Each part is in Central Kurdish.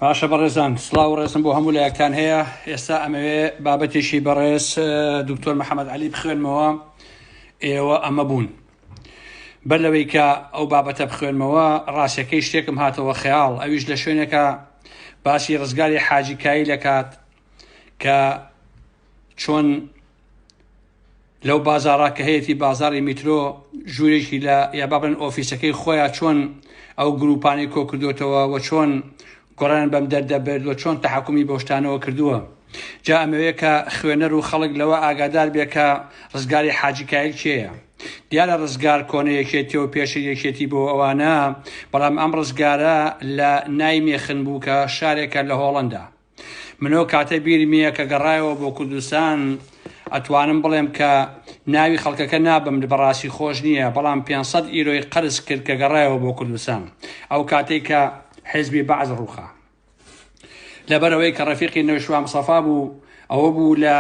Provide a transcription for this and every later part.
باشە بەڕێزان سڵاو و ڕێزم بۆ هەموو لایەکتان هەیە. ئێستا ئەمەوێ بابەتێکی بەڕێز دکتۆر محەممەد عەلی بخوێنمەوە. ئێوە ئەمە بوون بەر لەوەی کە ئەو بابەتە بخوێنمەوە ڕاستیەکەی شتێکم هاتەوە خەیاڵ، ئەویش لە شوێنێکە باسی ڕزگاری حاجیکایی دەکات کە چۆن لەو بازاڕا کە هەیەی بازاری میترۆ ژوورێکی لە یا بابن ئۆفیسەکەی خۆیان چۆن ئەو گروپانی کۆ کردوتەوە و چۆن گۆڕان بەم دەردەبێت و چۆن تەحکومی بۆ شتانەوە کردووە. جا ئەمەوەیە کە خوێنەر و خەڵک لەوە ئاگادار بێ کە ڕزگاری حاجیکایی چێیە. دیارە ڕزگار کۆنەیەکێتی و پێشەیەکێتی بۆ ئەوانە، بەڵام ئەم ڕزگارە لە نای مێخن بوو کە شارێکە لە هۆڵەندا. منەوە کاتە بیرمیە کە گەڕایەوە بۆ کوردستان ئەتوانم بڵێم کە ناوی خەڵکەکە نابم بەڕاستی خۆش نییە، بەڵام 500 ئیرۆی قەرز کرد کە گەڕایەوە بۆ کوردستان ئەو کاتێک کە حیزبی بەعز ڕووخا. لەبەرەوەی کە ڕەفیقی نەوشوا مستەفا بوو، ئەوە بوو لە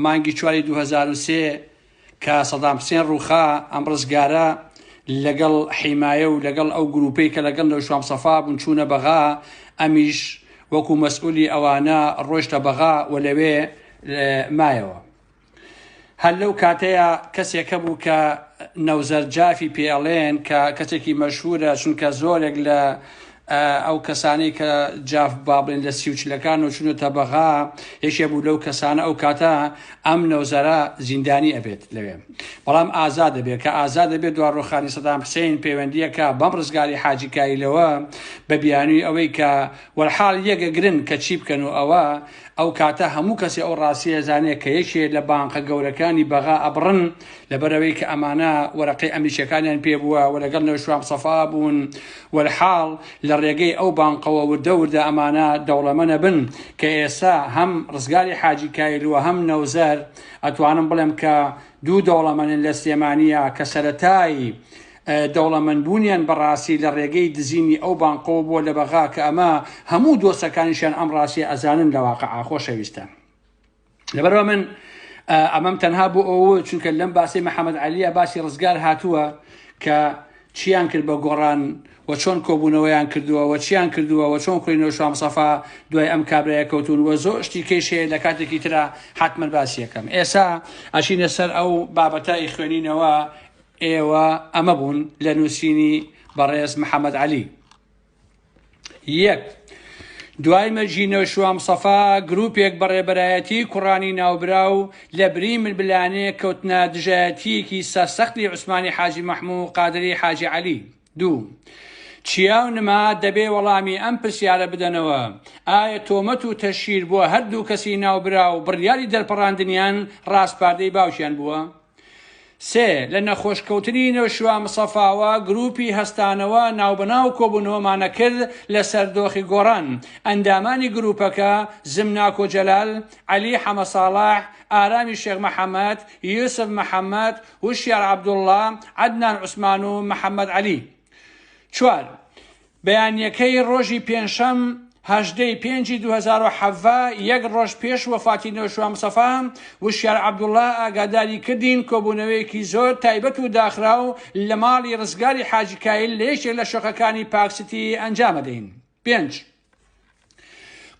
مانگی 4 2003 کە سەدام حوسێن ڕووخا ئەم ڕزگارە لەگەڵ حیمایە و لەگەڵ ئەو گروپەی کە لەگەڵ نەوشوا مستەفا بوون چوونە بەغا، ئەمیش وەکو مەسئولی ئەوانە ڕۆیشتە بەغا و لەوێ مایەوە. هەر لەو کاتەیە کەسێکە بوو کە نەوزەر جافی پێڵێن کە کەسێکی مەشهورە، چونکە زۆرێک لە ئەو کەسانی کە جاف بابلێن لە سیوچلەکان و چونەتە بەغا یەکێ بوو لەو کەسانە. ئەو کاتە ئەم نەوزەرە زیندانی ئەبێت لەوێ، بەڵام ئازاد دەبێت کە ئازاد دەبێت دوای ڕۆخانی سەدام حوسێن پەیوەندیەکە بەم ڕزگاری حاجیکاییلەوە بە بیانووی ئەوەی کە وەرحاڵ یەکە گرن کە چی بکەن و ئەو کاتە هەموو کەسی ئەو ڕاستیە زانێت کە یەکێ لە بانقە گەورەکانی بەغا ئەبڕن لەبەرەوەی کە ئەمانە وەرەقەی ئەمریکیەکانیان پێ بووە و لەگەڵ نەوشوا مستەفا بوون. وەرحاڵ لە ڕێگەی ئەو بانقەوە وردە وردە ئەمانە دەوڵەمەنە بن کە ئێستا هەم ڕزگاری حاجیکاییلوە هەم نەوزەر ئەتوانم بڵێم کە دوو دەوڵەمەنن لە سلێمانیە کە سەرەتای دەوڵەمەندبوونیان بەڕاستی لە ڕێگەی دزینی ئەو بانقەوە بووە لە بەغا کە ئەمە هەموو دۆستەکانیشیان ئەم ڕاستی ئەزانن لە واقعا خۆشەویستە. لەبەرەوە من ئەمەم تەنها بۆ ئەوە چونکە لەم باسی محەممەد عەلیە باسی ڕزگار هاتووە کە چیان کرد بە گۆڕان و چۆن کۆبوونەوەیان کردووە و چیان کردووە و چۆن کوڕی نەوشوا مستەفا دوای ئەم کابرایە کەوتون و زۆر شتی کێشەیە لە کاتێکی ترە حتمما باسی یەکەم. ئێستا ئەچینە سەر ئەو بابەتای خوێنینەوە. ئێوە ئەمە بوون لە نووسینی بەڕێز محەممەد عەلی. یەک، دوای مەرجی نەوشوا مستەفا گروپێک بەڕێبەرایەتی کوڕانی ناوبراو لە بری ملبلانێ کەوتنە دژایەتیەکی سەرسەختی عوسمانی حاجی مەحموود قادری حاجی عەلی. دوو، چیاو نما دەبێ وەڵامی ئەم پرسیارە بدەنەوە، ئایا تۆمەت و تەشیر بووە هەردوو کەسی ناوبراو بڕیاری دەرپەڕاندنیان ڕاستپاردەی باوشیان بووە؟ سێ، لە نەخۆشکەوتنی نەوشوا مستەفاوە گروپی هەستانەوە ناوبەناو کۆبوونەوەمانە کرد لە سەردۆخی گۆڕان. ئەندامانی گروپەکە زمناک و جەلال، عەلی حەمەساڵاح، ئارامی شێخ مەحەممەد، یوسف مەحەممەد، وشیار عەبدوڵڵا، عەدنان عوسمان و محەممەد عەلی. چوار، بەیانیەکەی ڕۆژی پێنجشەم 18/5/2007 یەک ڕۆژ پێش وەفاتی نەوشوا مستەفا وشیار عەبدوڵڵا ئاگاداری کردین کۆبوونەوەیەکی زۆر تایبەت و داخراو لە ماڵی ڕزگاری حاجیکایی لە یەکێک لە شۆخەکانی پاکستی ئەنجامەدەین. 5،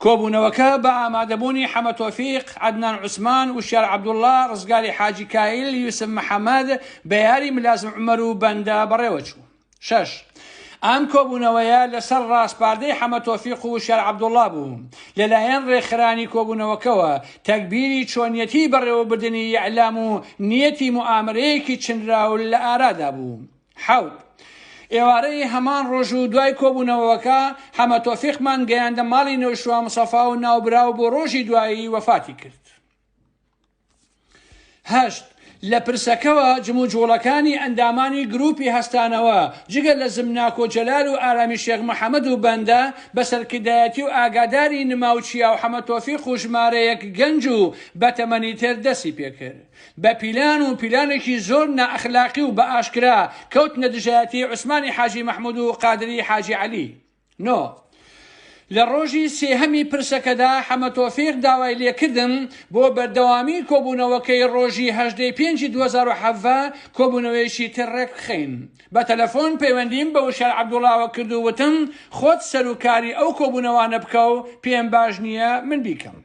کۆبوونەوەکە بە ئامادەبوونی حەمەد تۆفیق، عەدنان عوسمان، وشیار عەبدوڵڵا، ڕزگاری حاجیکایی، یوسف مەحەممەد بە یاری ملازم عومەر و بەندە بەڕێوە چوو. 6، ئەم کۆبوونەوەیە لەسەر ڕاستپاردەی حەمەد تۆفیق و وشیار عەبدوڵڵا بوو. لەلایەن ڕێکخرانی کۆبوونەوەکەوە تەکبیری چۆنیەتی بەڕێوەبردنی یەعلام و نیەتی موئامرەیەکی چنراو لە ئارادا بوو. 7، ئێوارەی هەمان ڕۆژ و دوای کۆبوونەوەکە حەمەد تۆفیقمان گەیاندە ماڵی نەوشوا مستەفا و ناوبراو بۆ ڕۆژی دوایی وەفاتی کرد. 8، لە پرسەکەوە جموجوڵەکانی ئەندامانی گروپی هەستانەوە جگە لە زمناک و جەلال و ئارامی شێخ مەحەممەد و بەندە بە سەرکردایەتی و ئاگاداری نماوچیا و حەمەد تۆفیق و ژمارەیەک گەنج و بەتەمەنی تر دەستی پێکرد. بە پیلان و پیلانێکی زۆر نائەخلاقی و بە ئاشکرا کەوتنە دژایەتی عوسمانی حاجی مەحموود و قادری حاجی عەلی. 9، لە ڕۆژی سێهەمی پرسەکەدا حەمەد تۆفیق داوای لێکردم بۆ بەردەوامی کۆبوونەوەکەی ڕۆژی 8/5/2007 کۆبوونەوەیشی ترڕێک بخەین. بە تەلەفۆن پەیوەندیم بە وشار عەبدوڵڵاوە کرد و وتم خۆت سەرۆکاری ئەو کۆبوونەوانە بکە و پێم باش نییە من بیکەم.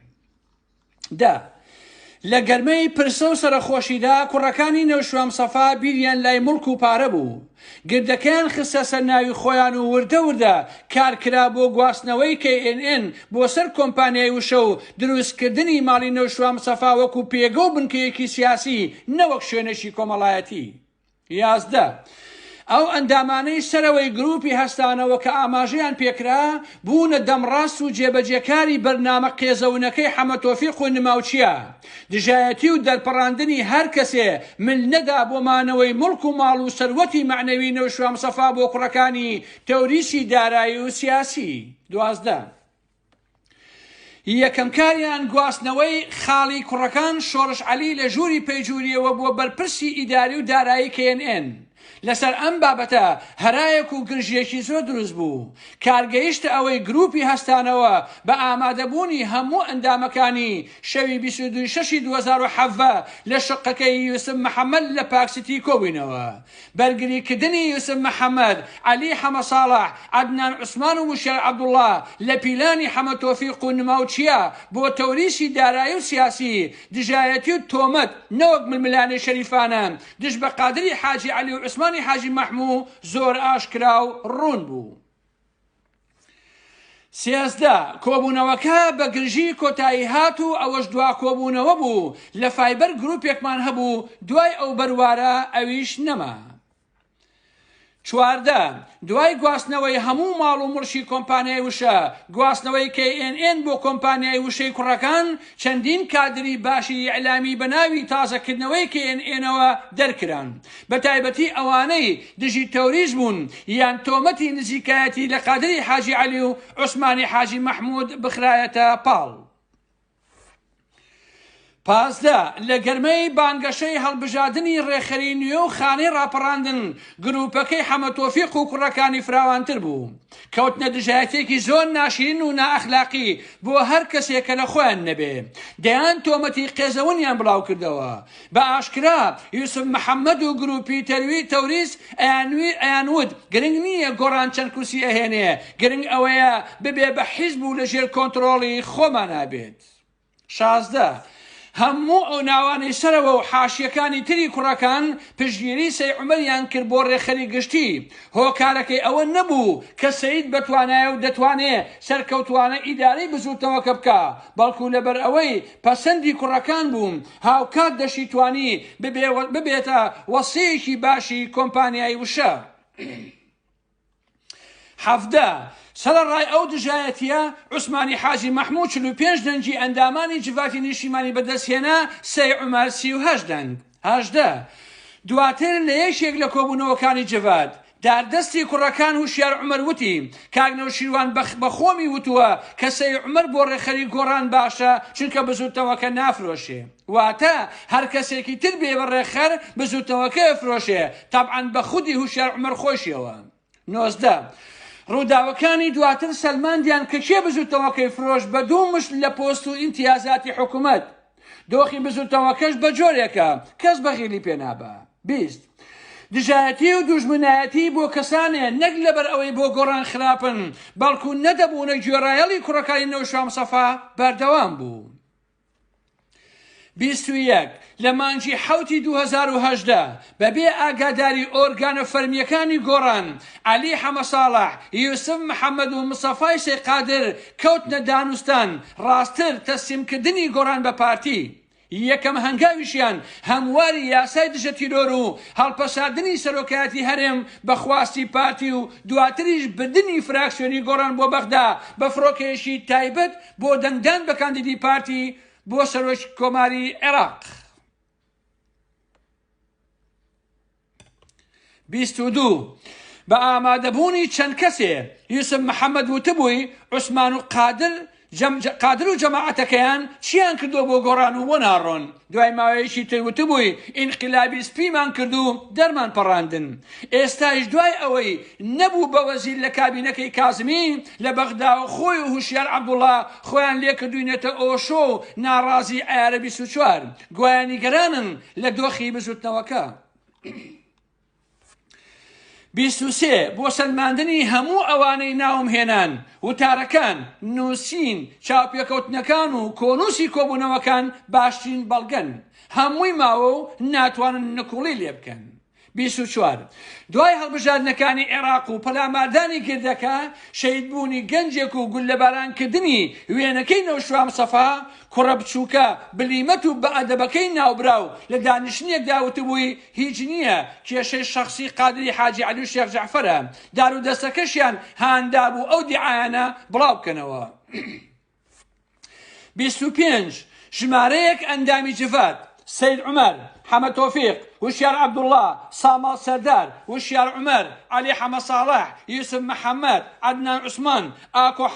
لە گەرمەی پرسە و سەرخۆشیدا کوڕەکانی نەوشوام سەفا بیریان لای مڵک و پارە بوو. گردەکەیان خستە سەر ناوی خۆیان و وردە کارکرا بۆ گواستنەوەی KNN بۆ سەر کۆمپانیای وشە و دروستکردنی ماڵی نەوشوام سەفا وەکو پێگە و بنکەیەکی سیاسی نەوەک شوێنەشی کۆمەڵایەتی. 11 ئەو ئەندامانەی سەرەوەی گروپی هەستانەوە کە ئاماژەیان پێکرا بوونە دەمڕاست و جێبەجێکاری بەرنامە قێزەونەکەی حەمەد تۆفیق و نماوچیە. دژایەتی و دەرپەڕاندنی هەر کەسێ من نەدا بۆ مانەوەی مڵک و ماڵ و سەروەتی معنەوی نەوشوام سەفا بۆ کوڕەکانی تەوریسی دارایی و سیاسی. 12 یەکەم کاریان گواستنەوەی خاڵی کوڕەکان شۆڕش عەلی لە ژووری پەیجووریەوە بۆ بەرپرسی ئیداری و دارایی KNN. لەسەر ئەم بابەتە هەرایەک و گرژیەکی زۆر دروست بوو. کارگەیشتە ئەوەی گروپی هەستانەوە بە ئامادەبوونی هەموو ئەندامەکانی شەوی 22/6/2007 لە شقەکەی یوسف محەممەد لە پاکسیتی کۆبوونەوە. بەرگریکردنی یوسف محەممەد، عەلی حەمەساڵح، عەدنان عوسمان و وشێر عەبدوڵڵا لە پیلانی حەمەد تۆفیق و نماوچیە بۆ تەوریسی دارایی و سیاسی، دژایەتی و تۆمەت نەوەک ململانەی شەریفانە دژ بە قادری حاجی عەلی و عوسمانی حاجی مەحموو زۆر ئاشکرا و ڕوون بوو. 13 کۆبوونەوەکە بە گرژی کۆتایی هات و ئەوەش دوا کۆبوونەوە بوو لە فایبەر گروپێکمان هەبوو دوای ئەو بەروارە ئەویش نەما. 14 دوای گواستنەوەی هەموو ماڵ و مڵشی کۆمپانیای وشە، گواستنەوەی KNN بۆ کۆمپانیای وشەی کوڕەکان چەندین کادری باشی ئیعلامی بە ناوی تازەکردنەوەی KNNەوە دەرکران، بە تایبەتی ئەوانەی دژی تەوریز بوون یان تۆمەتی نزیکایەتی لە قادری حاجی عەلی و عوسمانی حاجی مەحموود بخرایەتە پاڵ. 15 لە گەرمەی بانگەشەی هەڵبژاردننی ڕێخەری نوێ و خانەی ڕاپەڕاندن گروپەکەی حەمەد تۆفیق و کوڕەکانی فراوانتر بوو. کەوتنە دژایەتێکی زۆر ناشرین و نائەخلاقی بۆ هەر کەسێکە لە خۆیان نەبێ. دەیان تۆمەتی قێزەونیان بڵاو کردەوە. بە ئاشکرا یوسف محەممەد و گروپی تەوریس ئەیانوت گرنگ نییە گۆڕان چەند کورسی ئەهێنێ، گرنگ ئەوەیە ببێ بە حیزب و لەژێر کۆنتڕۆڵی خۆمان نابێت. 16 هەموو ئەو ناوانەی سەرەوە و حاشیەکانی تری کوڕەکان پشتگیری سەی عومەریان کرد بۆ ڕێخەری گشتی. هۆکارەکەی ئەوە نەبوو کە سەید بەتوانایە و دەتوانێت سەرکەوتوانە ئیداری بزوتنەوەکە بکە، بەڵکو لەبەر ئەوەی پەسەندی کوڕەکان بووم هاوکات دەشی توانی ببێتە وەسیەیەکی باشی کۆمپانیای وشە. 17 سەرەڕای ئەو دژایەتیە عوسمانی حاجی مەحموود 45 دەنگی ئەندامانی جڤاتی نیشتیمانی بەدەستهێنا سەی عومەر 38 دەنگ. 18 دواتر لە یەکێک لە کۆبوونەوەکانی جڤات داردەستی کوڕەکان وشیار عومەر وتی کاک نەوشیروان بە خۆمی وتووە کە سەی عومەر بۆ ڕێخەری گۆڕان باشە چونکە بزوتنەوەکە نافرۆشێ، واتە هەر کەسێکی تر بێ بە ڕێخەر بزوتنەوەکە ئەفرۆشێ، تەبعەن بە خودی هوشیار عومەر خۆشیەوە. 19 ڕووداوەکانی دواتر سەلماندیان کە کێ بزوتنەوەکەی فرۆش بە دوو مشت لە پۆست و ئیمتیازاتی حکوومەت. دۆخی بزوتنەوەکەش بە جۆرێکە کەس بەخیلی پێنابە. 20 دژایەتی و دوژمنایەتی بۆ کەسانێ نەک لەبەر ئەوەی بۆ گۆڕان خراپن بەڵکو نەدەبوونە گوێڕایەڵی کوڕەکانی نەوشام سەفا بەردەوام بوو. 21 لە مانگی 7 2018 بەبێ ئاگاداری ئۆرگانە فەرمیەکانی گۆڕان عەلی حەمەساڵح، یوسف محەممەد و مستەفای سەیقادر کەوتنە دانوستان ڕاستتر تەسلیمکردنی گۆڕان بە پارتی. یەکەم هەنگاویشیان هەمواری یاسای دژە تیرۆر و هەڵپەساردنی سەرۆکایەتی هەرێم بە خواستی پارتی و دواتریش بردننی فراکسیۆنی گۆڕان بۆ بەغدا بە فڕۆکێشی تایبەت بۆ دەنگدان بە کاندیدی پارتی بۆ سەرۆکی کۆماری عێراق. 22 بە ئامادەبوونی چەند کەسێ یوسف محەممەد وتبووی عوسمان و قادر قادر و جەماعەتەکەیان چیان کردو بۆ گۆڕان و بۆ ناڕۆن دوای ماوەیەکی تروتبووی ئینقلابی سپیمان کرد و دەرمان پەڕاندن ئێستاش دوای ئەوەی نەبوو بە وەزیر لە کابینەکەی کازمی لە بەغدا و خۆی و هوشیار عەبدوڵڵا خۆیان لێ کردوینێتە ئۆشۆ و ناڕازی ئایارە 24 گوایانی گەرانن لە دۆخی بزوتنەوەکە 23 بۆ سەلماندنی هەموو ئەوانەی ناوم هێنان وتارەکان نووسین چاوپێکەوتنەکان و کۆنووسی کۆبوونەوەکان باشترین بەڵگەن هەمووی ماوە و ناتوانن نکوڵی لێ بکەن 24 دوای هەڵبژاردنەکانی عێراق و پەلاماردانی گردەکە شەیدبوونی گەنجێک و گول لەبارانکردنی وێنەکەی نەوشوا مستەفا کوڕە بچووکە بلیمەت و بەئەدەبەکەی ناوبراو لە دانیشتنیەکدا وتبووی هیچ نییە کێشەی شەخسی قادری حاجی عەلی و شێخ جەعفەرە دار و دەستەکەشیان هاندا بوو ئەو دیعایانە بڵاو بکەنەوە 25 ژمارەیەک ئەندامی جڤات سید عمر حەمەد تۆفیق وشیار عەبدوڵڵا سامال سەردار وشیار عمر علی حەمە ساڵح یوسف محەممەد عەدنان عوسمان ئاکۆ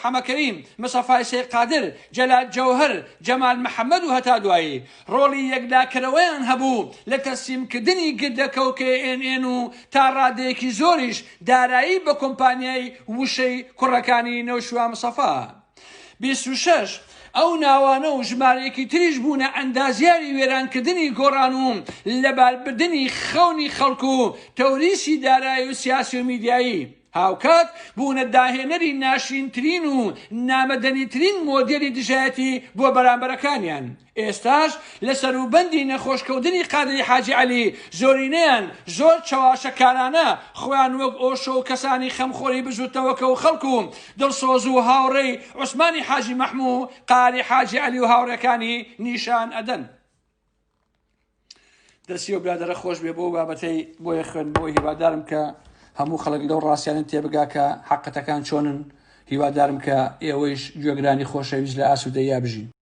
حەمەکەریم مستەفای سید قادر جەلال جەوهەر جەمال محەممەد و هەتا دوایی ڕۆڵی یەکلاکردنەوەیان هەبوو لە تەسلیمکردنی گردەکە و KNN و تا ڕادەیەکی زۆریش دارایی بە کۆمپانیای وشەی کوڕەکانی نەوشوا مستەفا 26 ئەو ناوانە و ژمارەیەکی تریش بوونە ئەندازیاری وێرانکردنی گۆڕان و لەباربردنی خەونی خەڵکو و تەوریسی دارایی و سیاسی و میدیایی هاوکات بوونە داهێنەری ناشرینترین و نامەدەنیترین مۆدێلی دژایەتی بۆ بەرامبەرەکانیان ئێستاش لە سەروبەندی نەخۆشکەوتنی قادری حاجی عەلی زۆرینەیان زۆر چاواشەکارانە خۆیان وەک ئۆشۆ و کەسانی خەمخۆری بزوتنەوەکە و خەڵکو و دڵسۆز و هاوڕێی عوسمانی حاجی مەحموو قاری حاجی عەلی و هاوڕێکانی نیشان ئەدەن دەستی و برادەرە خۆش بێ بۆ بابەتەی بۆیە خوێن بۆ هیوادارم کە هەموو خەڵک لەو ڕاستیانن تێبگا کە حەقەتەکان چۆنن هیوادارم کە ئێوەیش گوێگرانی خۆشەویست لە ئاسوودەییا بژین